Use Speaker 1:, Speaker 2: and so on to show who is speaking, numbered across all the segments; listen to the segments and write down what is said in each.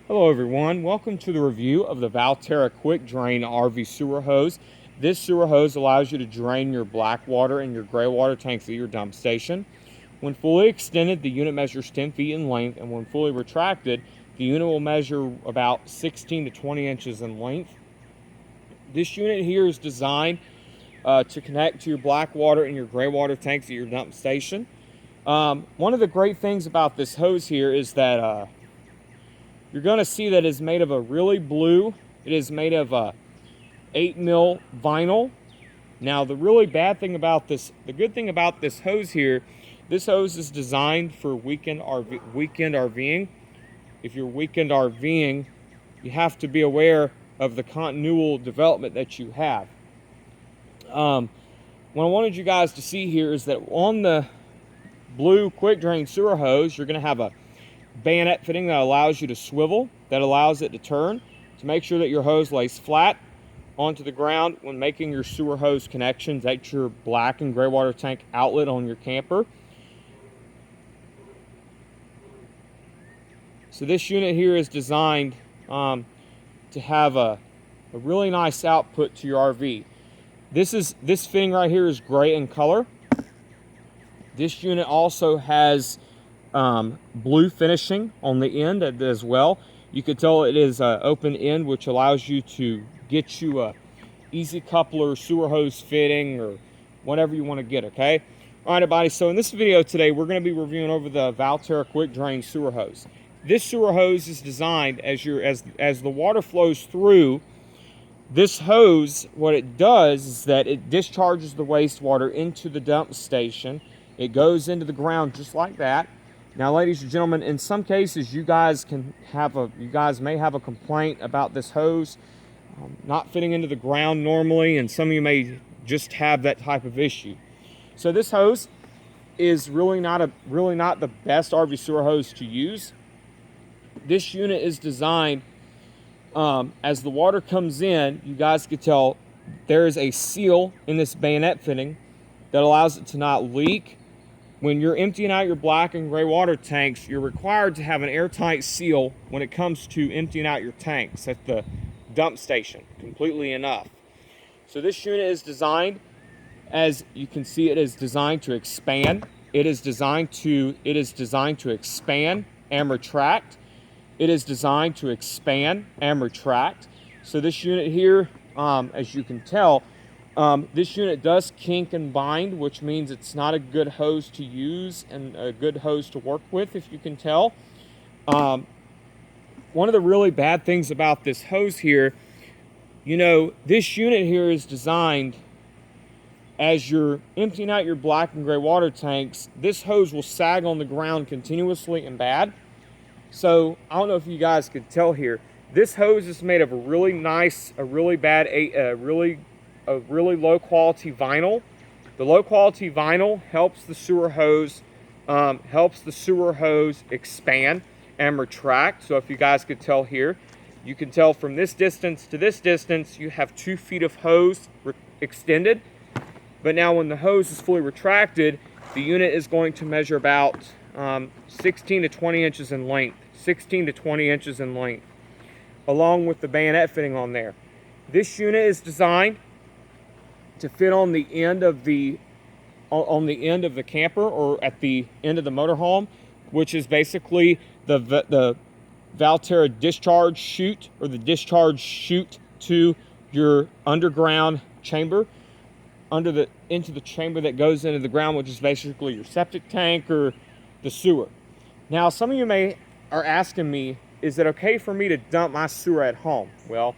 Speaker 1: Hello everyone, welcome to the review of the Valterra Quick Drain RV Sewer Hose. This sewer hose allows you to drain your black water and your gray water tanks at your dump station. When fully extended, the unit measures 10 feet in length, and when fully retracted, the unit will measure about 16 to 20 inches in length. This unit here is designed to connect to your black water and your gray water tanks at your dump station. One of the great things about this hose here is that you're going to see that it's made of a really blue. It is made of a 8mm vinyl. Now the really bad thing about this, the good thing about this hose here, this hose is designed for weekend RVing. If you're weekend RVing, you have to be aware of the continual development that you have. What I wanted you guys to see here is that on the blue quick drain sewer hose, you're going to have a bayonet fitting that allows you to swivel, that allows it to turn to make sure that your hose lays flat onto the ground when making your sewer hose connections at your black and gray water tank outlet on your camper. So this unit here is designed to have a really nice output to your RV. This fitting right here is gray in color. This unit also has blue finishing on the end as well. You could tell it is open end, which allows you to get you a easy coupler sewer hose fitting or whatever you want to get. Okay, all right everybody, so in this video today we're going to be reviewing over the Valterra quick drain sewer hose. This sewer hose is designed as the water flows through this hose. What it does is that it discharges the wastewater into the dump station. It goes into the ground just like that. Now, ladies and gentlemen, in some cases, you guys may have a complaint about this hose not fitting into the ground normally, and some of you may just have that type of issue. So this hose is really not the best RV sewer hose to use. This unit is designed as the water comes in. You guys can tell there is a seal in this bayonet fitting that allows it to not leak. When you're emptying out your black and gray water tanks, you're required to have an airtight seal when it comes to emptying out your tanks at the dump station, completely enough. So this unit is designed, as you can see, it is designed to expand. It is designed to expand and retract. It is designed to expand and retract. So this unit here, as you can tell, this unit does kink and bind, which means it's not a good hose to use and a good hose to work with, if you can tell. One of the really bad things about this hose here, this unit here is designed as you're emptying out your black and gray water tanks. This hose will sag on the ground continuously and bad. So I don't know if you guys could tell here. This hose is made of a really low quality vinyl. The low quality vinyl helps the sewer hose expand and retract. So if you guys could tell here, you can tell from this distance to this distance, you have 2 feet of hose extended. But now when the hose is fully retracted, the unit is going to measure about 16 to 20 inches in length. 16 to 20 inches in length, along with the bayonet fitting on there. This unit is designed to fit on the end of the camper, or at the end of the motorhome, which is basically the Valterra discharge chute, or the discharge chute to your underground chamber, into the chamber that goes into the ground, which is basically your septic tank or the sewer. Now, some of you are asking me, is it okay for me to dump my sewer at home? Well,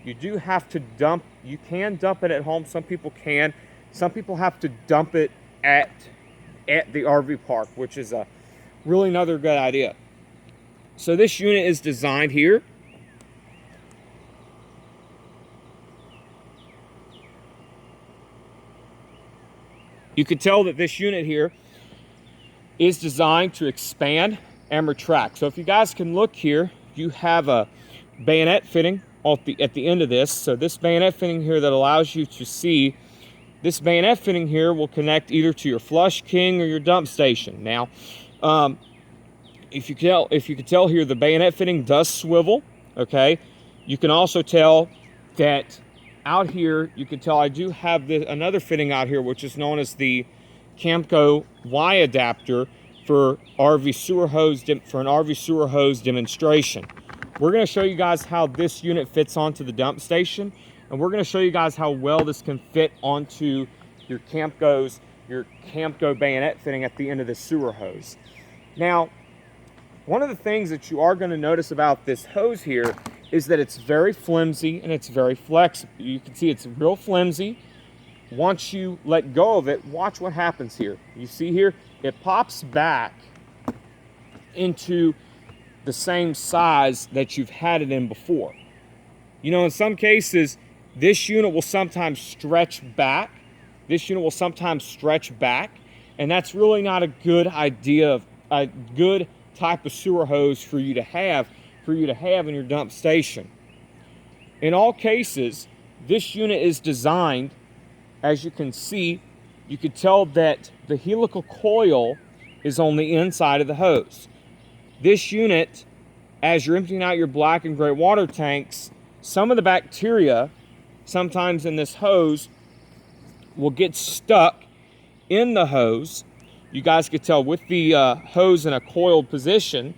Speaker 1: you do have to dump. You can dump it at home. Some people can. Some people have to dump it at the RV park, which is really another good idea. So this unit is designed here. You can tell that this unit here is designed to expand and retract. So if you guys can look here, you have a bayonet fitting at the end of this. So this bayonet fitting here that allows you to see, this bayonet fitting here will connect either to your flush king or your dump station. Now, if you can tell here, the bayonet fitting does swivel. Okay, you can also tell that out here, you can tell I do have another fitting out here, which is known as the Camco Y adapter for RV sewer hose for an RV sewer hose demonstration. We're going to show you guys how this unit fits onto the dump station, and we're going to show you guys how well this can fit onto your Camco bayonet fitting at the end of the sewer hose. Now, one of the things that you are going to notice about this hose here is that it's very flimsy and it's very flexible. You can see it's real flimsy. Once you let go of it, watch what happens here. You see here, it pops back into the same size that you've had it in before. You know, in some cases, this unit will sometimes stretch back. And that's really not a good idea, a good type of sewer hose for you to have in your dump station. In all cases, this unit is designed, as you can see, you can tell that the helical coil is on the inside of the hose. This unit, as you're emptying out your black and gray water tanks, some of the bacteria, sometimes in this hose, will get stuck in the hose. You guys can tell with the hose in a coiled position,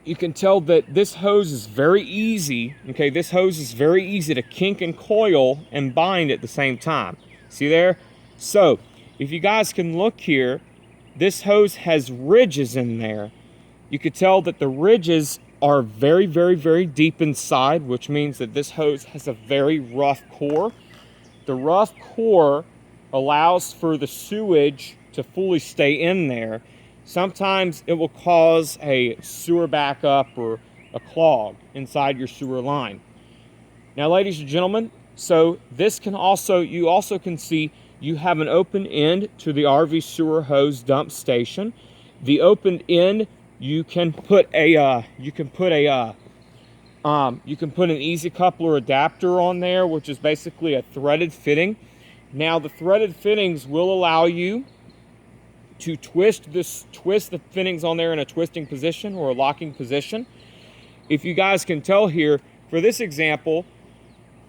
Speaker 1: you can tell that this hose is very easy, okay? This hose is very easy to kink and coil and bind at the same time. See there? So, if you guys can look here, this hose has ridges in there. You can tell that the ridges are very, very, very deep inside, which means that this hose has a very rough core. The rough core allows for the sewage to fully stay in there. Sometimes it will cause a sewer backup or a clog inside your sewer line. Now, ladies and gentlemen, so this can also, you also can see you have an open end to the RV sewer hose dump station. The open end, you can put an easy coupler adapter on there, which is basically a threaded fitting. Now, the threaded fittings will allow you to twist the fittings on there in a twisting position or a locking position. If you guys can tell here, for this example,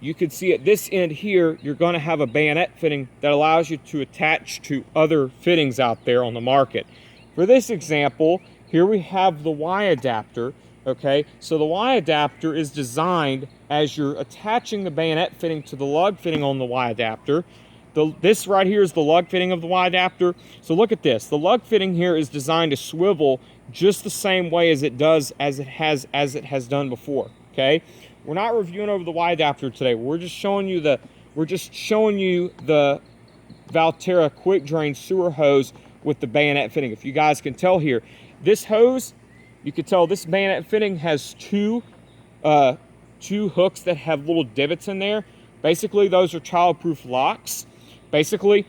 Speaker 1: you can see at this end here, you're going to have a bayonet fitting that allows you to attach to other fittings out there on the market. For this example, here we have the Y adapter, okay? So the Y adapter is designed as you're attaching the bayonet fitting to the lug fitting on the Y adapter. This right here is the lug fitting of the Y adapter. So look at this. The lug fitting here is designed to swivel just the same way as it has done before. Okay, we're not reviewing over the Y adapter today. We're just showing you the Valterra quick drain sewer hose with the bayonet fitting. If you guys can tell here, this hose, you can tell this bayonet fitting has two hooks that have little divots in there. Basically, those are child-proof locks. Basically,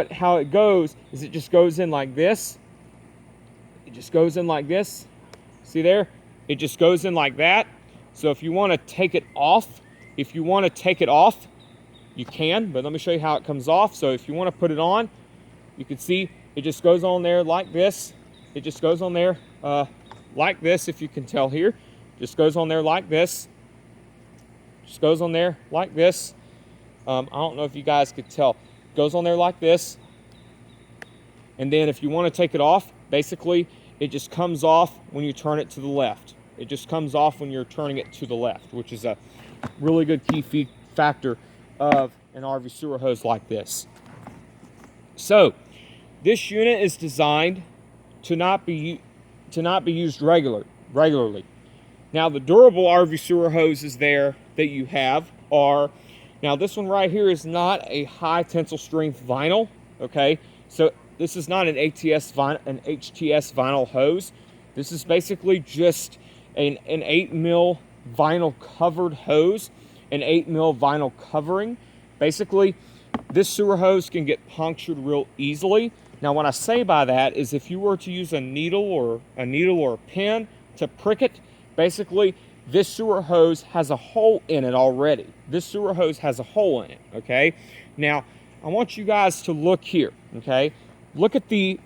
Speaker 1: how it goes is it just goes in like this. It just goes in like this. See there? It just goes in like that. So if you want to take it off, you can, but let me show you how it comes off. So if you want to put it on, you can see it just goes on there like this. It just goes on there like this, if you can tell here. Just goes on there like this. Just goes on there like this. I don't know if you guys could tell. Goes on there like this. And then if you want to take it off, basically it just comes off when you turn it to the left. It just comes off when you're turning it to the left, which is a really good key factor of an RV sewer hose like this. So this unit is designed to not be used regularly. Now, the durable RV sewer hoses there that you have are, now this one right here is not a high tensile strength vinyl, okay? So this is not an HTS vinyl hose. This is basically just an 8mm vinyl covered hose, an 8mm vinyl covering. Basically, this sewer hose can get punctured real easily. Now, what I say by that is if you were to use a needle or a pin to prick it, basically, this sewer hose has a hole in it already. This sewer hose has a hole in it, okay? Now, I want you guys to look here, okay? Look at the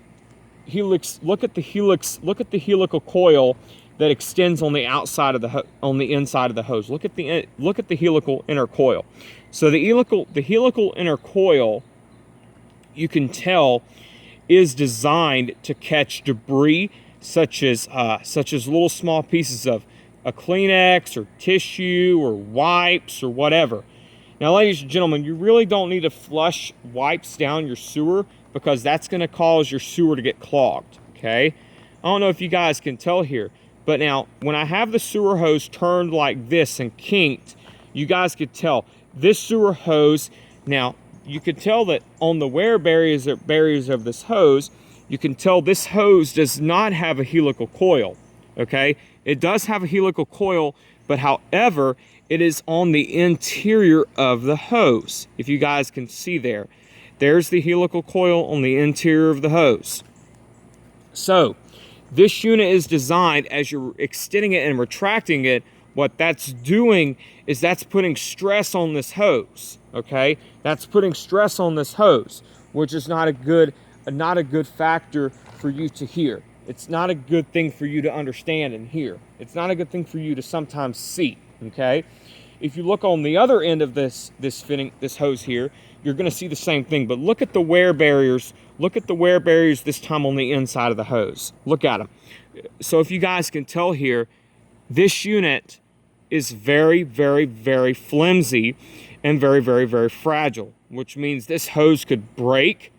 Speaker 1: helix. Look at the helix. Look at the helical coil that extends on the outside of the inside of the hose. Look at the helical inner coil. So the helical inner coil, you can tell, is designed to catch debris such as little small pieces of a Kleenex or tissue or wipes or whatever. Now, ladies and gentlemen, you really don't need to flush wipes down your sewer because that's going to cause your sewer to get clogged, okay? I don't know if you guys can tell here, but now when I have the sewer hose turned like this and kinked, you guys could tell this sewer hose, now you could tell that on the wear barriers of this hose, you can tell this hose does not have a helical coil, okay? It does have a helical coil, but however, it is on the interior of the hose. If you guys can see there, there's the helical coil on the interior of the hose. So this unit is designed, as you're extending it and retracting it, what that's doing is that's putting stress on this hose, okay? That's putting stress on this hose, which is not a good factor for you to hear. It's not a good thing for you to understand and hear. It's not a good thing for you to sometimes see, okay? If you look on the other end of this hose here, you're going to see the same thing, but look at the wear barriers. Look at the wear barriers this time on the inside of the hose. Look at them. So if you guys can tell here, this unit is very, very, very flimsy and very, very, very fragile, which means this hose could break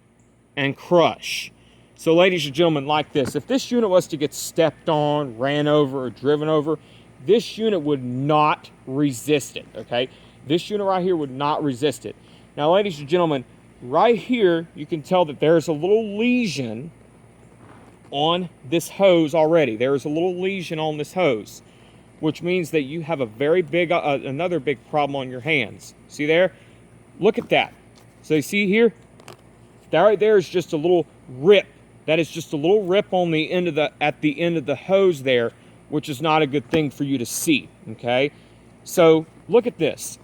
Speaker 1: and crush. So ladies and gentlemen, like this, if this unit was to get stepped on, ran over, or driven over, this unit would not resist it, okay? This unit right here would not resist it. Now, ladies and gentlemen, right here, you can tell that there's a little lesion on this hose already. There's a little lesion on this hose, which means that you have a very big, another big problem on your hands. See there? Look at that. So you see here? That right there is just a little rip. That is just a little rip on the end of at the end of the hose there, which is not a good thing for you to see, okay? So look at this.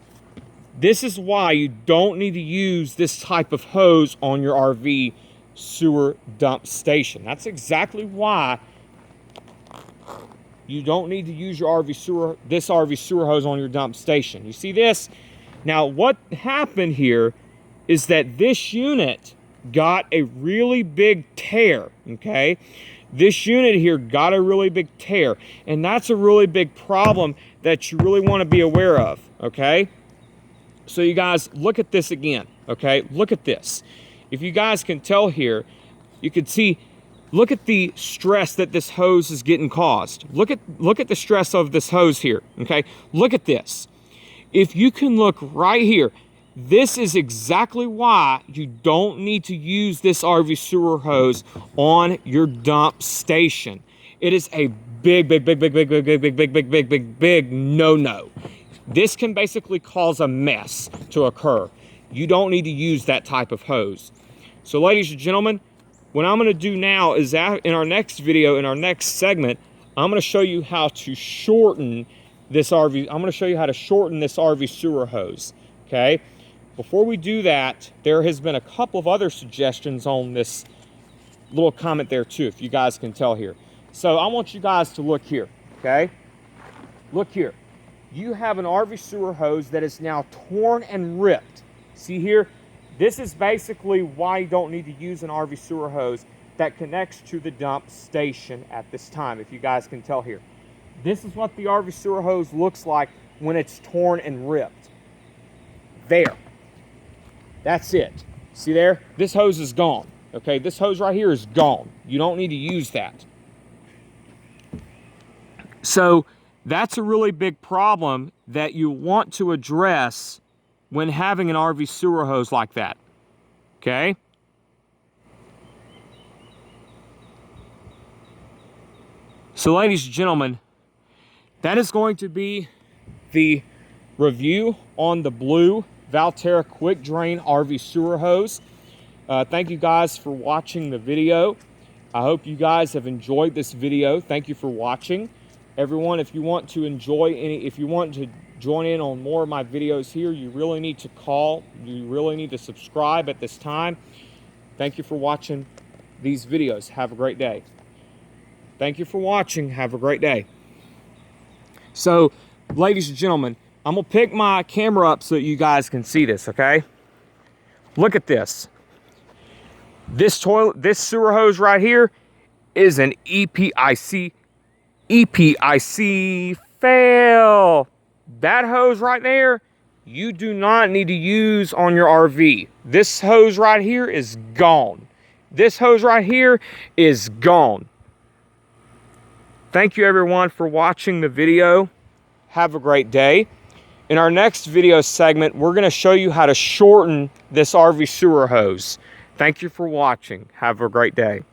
Speaker 1: This is why you don't need to use this type of hose on your RV sewer dump station. That's exactly why you don't need to use your this RV sewer hose on your dump station. You see this? Now, what happened here is that this unit got a really big tear, okay? This unit here got a really big tear, and that's a really big problem that you really want to be aware of, okay? So you guys, look at this again, okay? Look at this. If you guys can tell here, you can see, look at the stress that this hose is getting caused. Look at the stress of this hose here, okay? Look at this. If you can look right here, this is exactly why you don't need to use this RV sewer hose on your dump station. It is a big no-no. This can basically cause a mess to occur. You don't need to use that type of hose. So ladies and gentlemen, what I'm going to do now is in our next video, in our next segment, I'm going to show you how to shorten this RV. I'm going to show you how to shorten this RV sewer hose, okay? Before we do that, there has been a couple of other suggestions on this little comment there too, if you guys can tell here. So I want you guys to look here, okay? Look here. You have an RV sewer hose that is now torn and ripped. See here? This is basically why you don't need to use an RV sewer hose that connects to the dump station at this time, if you guys can tell here. This is what the RV sewer hose looks like when it's torn and ripped. There. That's it. See there? This hose is gone. Okay, this hose right here is gone. You don't need to use that. So that's a really big problem that you want to address when having an RV sewer hose like that. Okay? So ladies and gentlemen, that is going to be the review on the blue Valterra Quick Drain RV sewer hose. Thank you guys for watching the video. I hope you guys have enjoyed this video. Thank you for watching. Everyone, if you want to join in on more of my videos here, you really need to call. You really need to subscribe at this time. Thank you for watching. these videos. Have a great day. Thank you for watching. Have a great day. So, ladies and gentlemen, I'm going to pick my camera up so that you guys can see this, okay? Look at this. This sewer hose right here is an EPIC fail. That hose right there, you do not need to use on your RV. This hose right here is gone. This hose right here is gone. Thank you everyone for watching the video. Have a great day. In our next video segment, we're going to show you how to shorten this RV sewer hose. Thank you for watching. Have a great day.